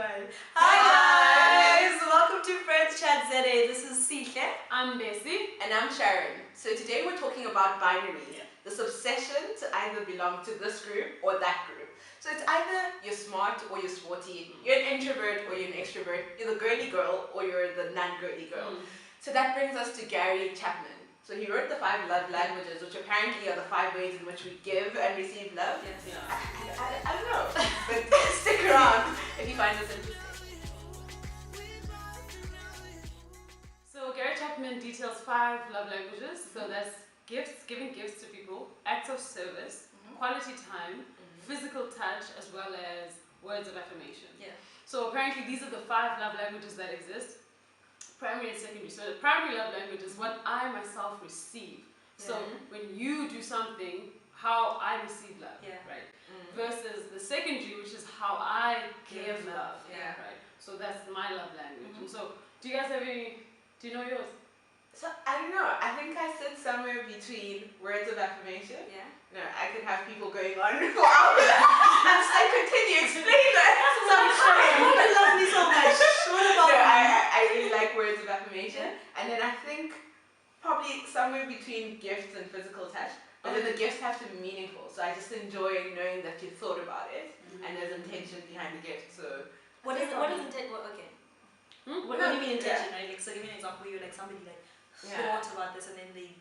everyone. Hi guys! Welcome to Friends Chat ZA. This is Sihle. I'm Bessie. And I'm Sharon. So today we're talking about binaries. This obsession to either belong to this group or that group. So it's either you're smart or you're sporty, you're an introvert or you're an extrovert, you're the girly girl or you're the non-girly girl. So that brings us to Gary Chapman. So he wrote the 5 love languages, which apparently are the 5 ways in which we give and receive love. Yes. Yeah. I don't know, but stick around if you find this interesting. So Gary Chapman details 5 love languages. So that's gifts, giving gifts to people, acts of service, quality time, physical touch, as well as words of affirmation. Yeah. So apparently these are the 5 love languages that exist. Primary and secondary. So the primary love language is what I myself receive. So when you do something, how I receive love, right? Versus the secondary, which is how I give love, right? So that's my love language. And so, do you guys have any? Do you know yours? So I don't know. I think I sit somewhere between words of affirmation. Yeah. No, I could have people going on for hours. And I continue explain that. So I'm sorry. You love me so much. What about No, me? I really like words of affirmation. And then I think probably somewhere between gifts and physical touch. But then the gifts have to be meaningful. So I just enjoy knowing that you thought about it and there's intention behind the gift. So What is intention? Okay. What do you mean intention, right? Like, so give me an example where you're like somebody like thought about this and then they.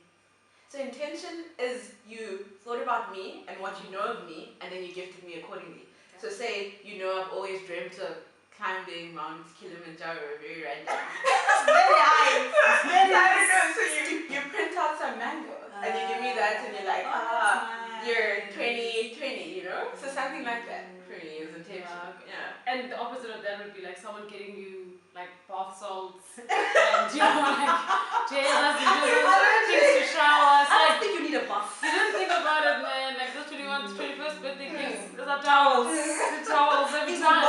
So intention is you thought about me and what you know of me, and then you gifted me accordingly. Okay. So say, you know, I've always dreamt of climbing Mount Kilimanjaro, very random. It's very high. It's very high. So you print out some mangoes and you give me that and you're like, you're 2020, you know? So something like that for me is intention. Yeah. And the opposite of that would be like someone getting you like bath salts and you know like Jesus, things to shower. I don't think you need a buff. You didn't think about it, man. Like those 21st birthday gifts, those are towels. The towels every time.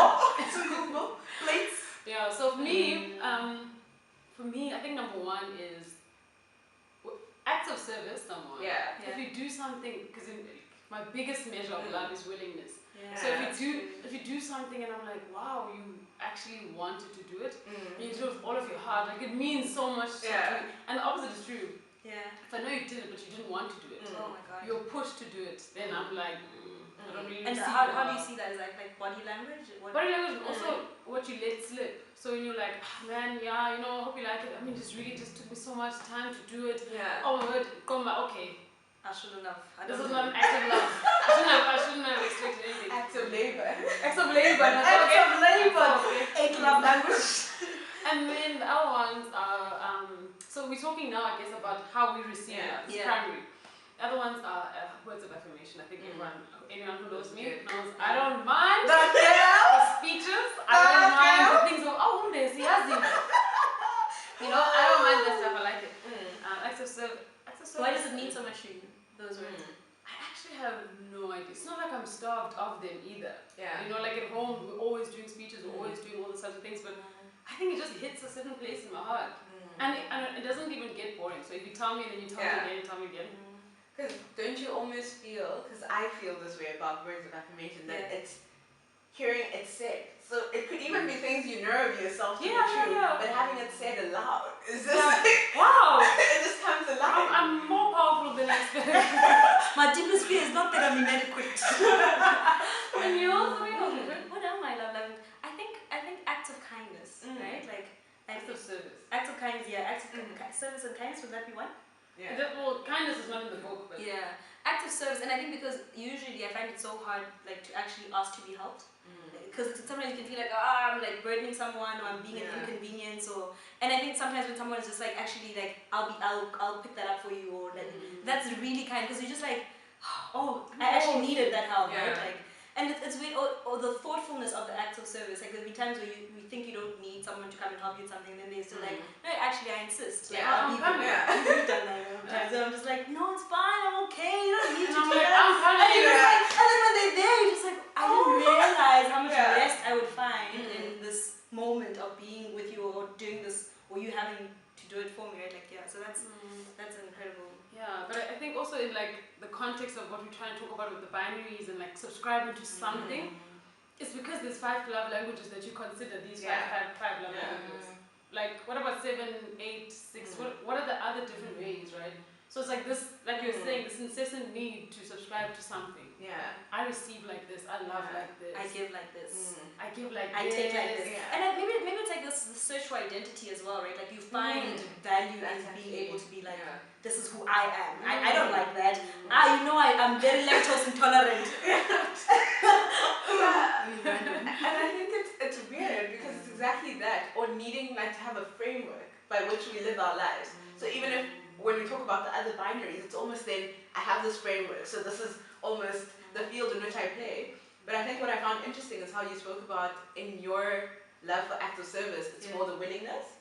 Plates. Yeah. So for me, I think number 1 is acts of service. Number 1. Yeah. If you do something, because my biggest measure of love is willingness. Yeah. So if you do something and I'm like, wow, you actually wanted to do it, and you do it with all of your heart, like it means so much to me. And the opposite is true. Yeah. If I know you did it but you didn't want to do it, Oh my god. you're pushed to do it, then I'm like, I don't really And see how do you see that? Is that like body language? Body language, also what you let slip. So when you're like, man, yeah, you know, I hope you like it. I mean, just took me so much time to do it. Yeah. Oh my word, okay. I shouldn't have. This is not an act of love. I shouldn't have expected anything. Acts of labor. Acts of labor. Acts of labor. 8 love language. And then the other ones are, so we're talking now, I guess, about how we receive love. It's primary. The other ones are words of affirmation. I think anyone who knows me knows I don't mind the speeches. I don't mind the things of, you know, I don't mind that stuff. I like it. Acts of service. Why does it mean so much to you, those words? I actually have no idea. It's not like I'm starved of them either. Yeah. You know, like at home, we're always doing speeches, we're always doing all these types of things, but I think it just hits a certain place in my heart. And it doesn't even get boring. So if you tell me and then you tell me again, tell me again. Because don't you almost feel, because I feel this way about words of affirmation, that it's hearing it said. So it could even be things you know of yourself to be true, but having it said aloud is just like, wow! It just comes alive. I'm more powerful than I expected. My deepest fear is not that I'm inadequate. And yours? What are my love language? I think acts of kindness, right? Like Acts of service. Acts of kindness, acts of service and kindness, would that be one? Yeah. Well, kindness is not in the book, but acts of service, and I think because usually I find it so hard, like to actually ask to be helped, because sometimes you can feel like I'm like burdening someone or I'm being an inconvenience, and I think sometimes when someone is just like actually like I'll pick that up for you, or like that's really kind, because you're just like I actually needed that help, right? Like, and it's weird, or the thoughtfulness of the acts of service. Like there'll be times where we think you don't need someone to come and help you with something, and then they're still like, no, actually I insist. Like, I'm coming. You've done that times. So I'm just like, no, it's fine, I'm okay, you don't need to do like, that. I'm coming. And then when they're there, you're just like, I didn't realize how much rest I would find in this moment of being with you, or doing this, or you having to do it for me, right? Like, so that's incredible. Yeah, but I think also in like the context of what we're trying to talk about with the binaries and like subscribing to something, it's because there's 5 love languages that you consider these five love languages. Like, what about 7, 8, 6? What are the other different ways, right? So it's like this, like you're saying, this incessant need to subscribe to something. Yeah. I receive like this. I love like this. I give like this. I give like I this. take like this. Yeah. And maybe it's like this search for identity as well, right? Like you find value in being able to be like, this is who I am. I don't like that. You know, I'm very lactose intolerant. And I think it's weird because it's exactly that, or needing like to have a framework by which we live our lives. So even if when we talk about the other binaries, it's almost then I have this framework. So this is almost the field in which I play. But I think what I found interesting is how you spoke about in your love for acts of service, it's more the willingness.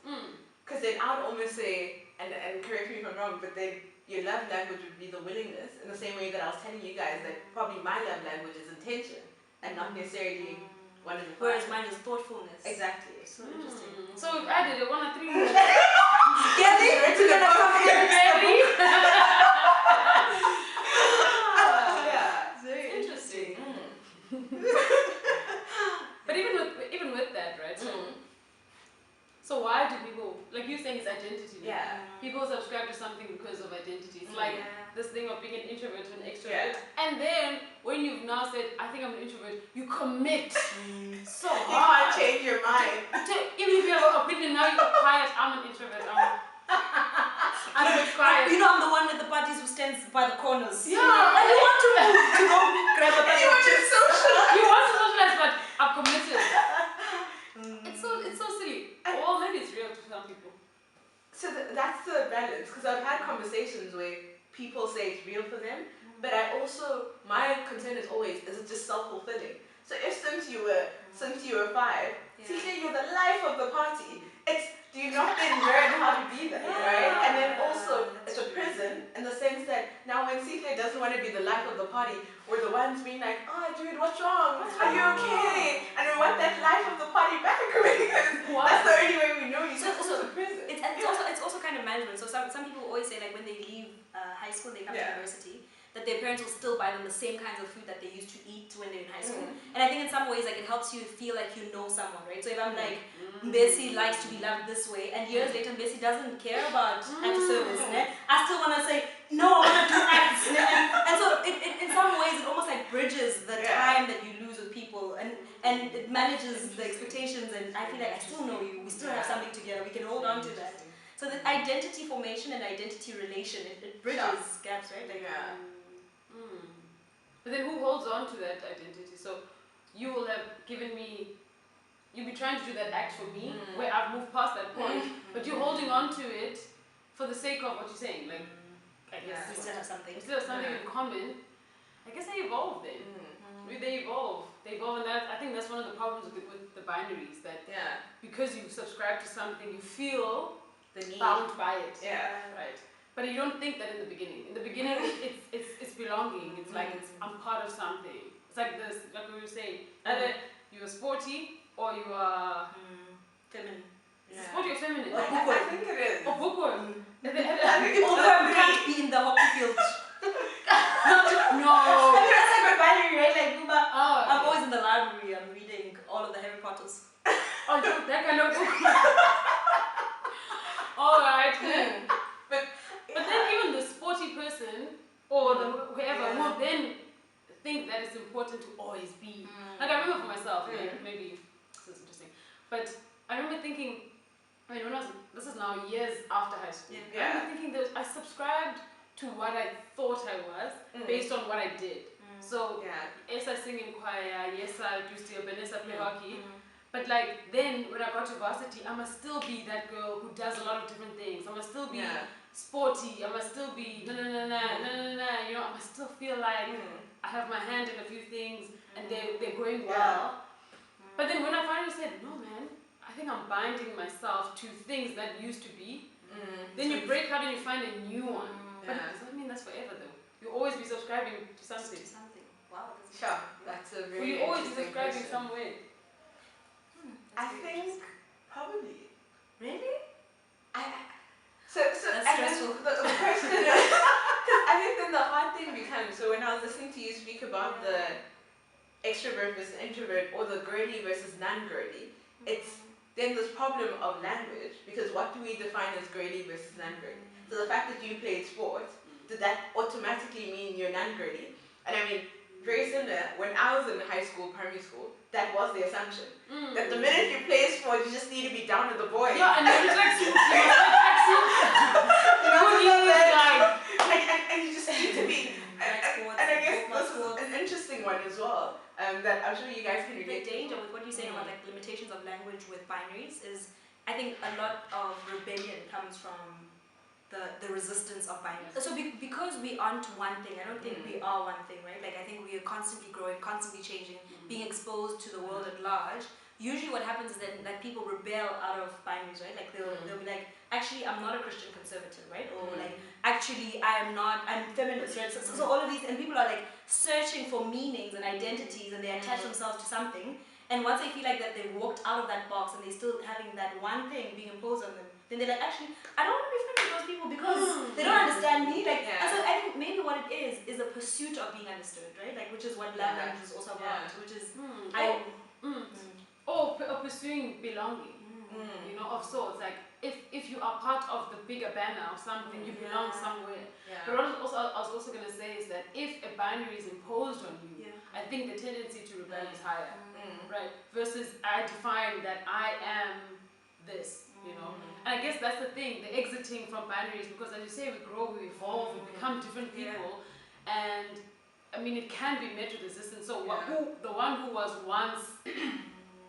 Because then I would almost say, and correct me if I'm wrong, but then your love language would be the willingness, in the same way that I was telling you guys that probably my love language is intention and not necessarily one of the five. Whereas mine is thoughtfulness. Exactly. So interesting. So we've added 1 or 3 more. Get it? Ready? Ready? Yeah. It's very interesting. But even with that, right? So why do people, like you saying, it's identity? Yeah. People subscribe to something because of identity. It's like this thing of being an introvert to an extrovert. Yeah. And then when you've now said, I think I'm an introvert, you commit so You hard. can't change your mind. Even if you have an opinion, now you're quiet. I'm an introvert. I'm a bit quiet. You know, I'm the one at the parties who stands by the corners. Yeah. And you want to move to go grab a You want to socialize. You want to socialize, but I'm committed. It's so silly. Or maybe it's real to some people. So that's the balance, because I've had conversations where people say it's real for them, but I also, my concern is always, is it just self-fulfilling? So if since you were 5, see, you're the life of the party, it's, do you not then learn how to be that, right? And then also, it's a prison in the sense that now when Sifle doesn't want to be the life of the party, we're the ones being like, oh dude, what's wrong? Are you okay? And we want that life of the party back because that's the only way we know you. So it's a prison. It's also kind of management. So some people always say, like, when they leave high school, they come to university, that their parents will still buy them the same kinds of food that they used to eat when they're in high school. And I think in some ways, like, it helps you feel like you know someone, right? So if I'm like, Bessie likes to be loved this way, and years later Bessie doesn't care about act of service, I still want to say, no, I want to do acts. And so in some ways, it almost like bridges the time that you lose with people, and it manages the expectations, and I feel like I still know you, we still have something together, we can hold on to that. So the identity formation and identity relation, it bridges gaps, right? Like, But then who holds on to that identity? So you will have given me, you'll be trying to do that act for me, where I've moved past that point, but you're holding on to it for the sake of what you're saying. Like, I guess we still have something. we still have something in common. I guess they evolve then. They evolve, and I think that's one of the problems with the binaries, that because you subscribe to something, you feel The need. bound by it. Yeah. Right. But you don't think that in the beginning. In the beginning, it's belonging. It's like I'm part of something. It's like this, like we were saying. Either you are sporty or you are feminine. Sporty or feminine. I think it is. Or bookworm. I think it's Bookworm can't be in the hockey field. No. I mean, that's like my binary, right? Like, I'm Okay. always in the library. I'm reading all of the Harry Potters. Oh, that kind of book. All right. But then even the sporty person or the whoever will then think that it's important to always be. Like I remember for myself, maybe this is interesting, but I remember thinking, I mean, this is now years after high school. I remember thinking that I subscribed to what I thought I was based on what I did. So yes, I sing in choir, yes, I do still, but yes, I play hockey. But like then when I got to varsity, I must still be that girl who does a lot of different things. I must still be sporty. I must still be you know, I must still feel like I have my hand in a few things and they're going well. But then when I finally said, no man, I think I'm binding myself to things that used to be, then you break out and you find a new one. But it doesn't mean that's forever though. You'll always be subscribing to something. Wow. That's a very Will you always be interesting subscribing question. some way? I think probably. Really? So That's and stressful. then the question is, because I think then the hard thing becomes, so when I was listening to you speak about the extrovert versus introvert or the girly versus non-girly, it's then this problem of language, because what do we define as girly versus non-girly? So the fact that you played sports, did that automatically mean you're non-girly? And I mean, very similar, when I was in high school, primary school, that was the assumption. That the minute you play sport, you just need to be down with the boys. Yeah, and it's like, you and you just need to be. And I guess this is an interesting one as well, that I'm sure you guys can relate to. The danger with what you're saying about like limitations of language with binaries is, I think a lot of rebellion comes from the resistance of binaries. So because we aren't one thing, I don't think we are one thing, right? Like I think we are constantly growing, constantly changing, being exposed to the world at large. Usually what happens is that like people rebel out of binaries, right? Like they'll be like, actually I'm not a Christian conservative, right? Or like, actually I'm feminist, right? So all of these, and people are like searching for meanings and identities, and they attach themselves to something. And once they feel like that they walked out of that box and they're still having that one thing being imposed on them, then they're like, actually, I don't want to be friends with those people because they don't understand me. Like, and so I think maybe what it is a pursuit of being understood, right? Like, which is what love language is also about, which is or pursuing belonging, you know, of sorts. Like, if you are part of the bigger banner of something, you belong somewhere. But what I was also going to say is that if a binary is imposed on you, I think the tendency to rebel is higher, right? Versus I define that I am this, you know. And I guess that's the thing, the exiting from binaries, because as you say, we grow, we evolve, we become different people, and I mean, it can be met with resistance. So the one who was once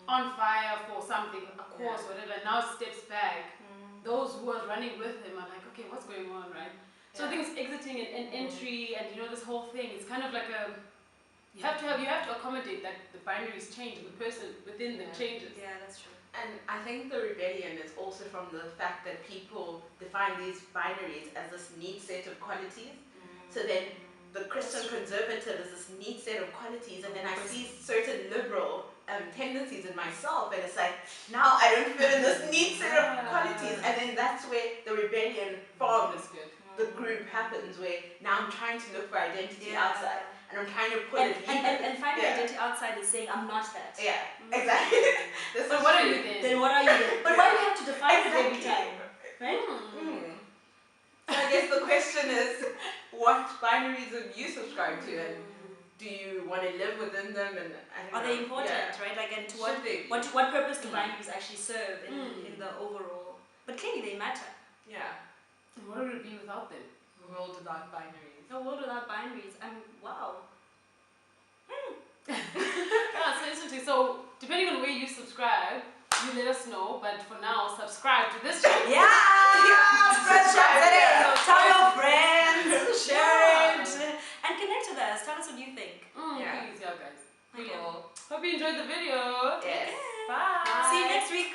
on fire for something, a cause, whatever, now steps back. Those who are running with him are like, okay, what's going on, right? So I think it's exiting and entry, and you know, this whole thing. It's kind of like you have to accommodate that the binaries change and the person within them changes. Yeah, that's true. And I think the rebellion is also from the fact that people define these binaries as this neat set of qualities. So then the Christian conservative is this neat set of qualities, and then I see certain liberal tendencies in myself, and it's like, now I don't fit in this neat set of qualities, and then that's where the rebellion from the group happens, where now I'm trying to look for identity outside, and I'm trying to put it and finding identity outside is saying, I'm not that. Yeah, exactly. So what are you then? Then what are you then? But why do we have to define it every time? Right? So I guess the question is, what binaries do you subscribe to, and do you want to live within them? And are they important, right? Like, and to what purpose do binaries actually serve in the overall? But clearly they matter. Yeah. And what would it be without them? A world without binaries. A world without binaries. Wow. Yeah, so interesting. So depending on where you subscribe, you let us know. But for now, subscribe to this channel. Tell your friends, share it, and connect with us. Tell us what you think. Please, guys. Cool. Hope you enjoyed the video. Yes. Bye. See you next week.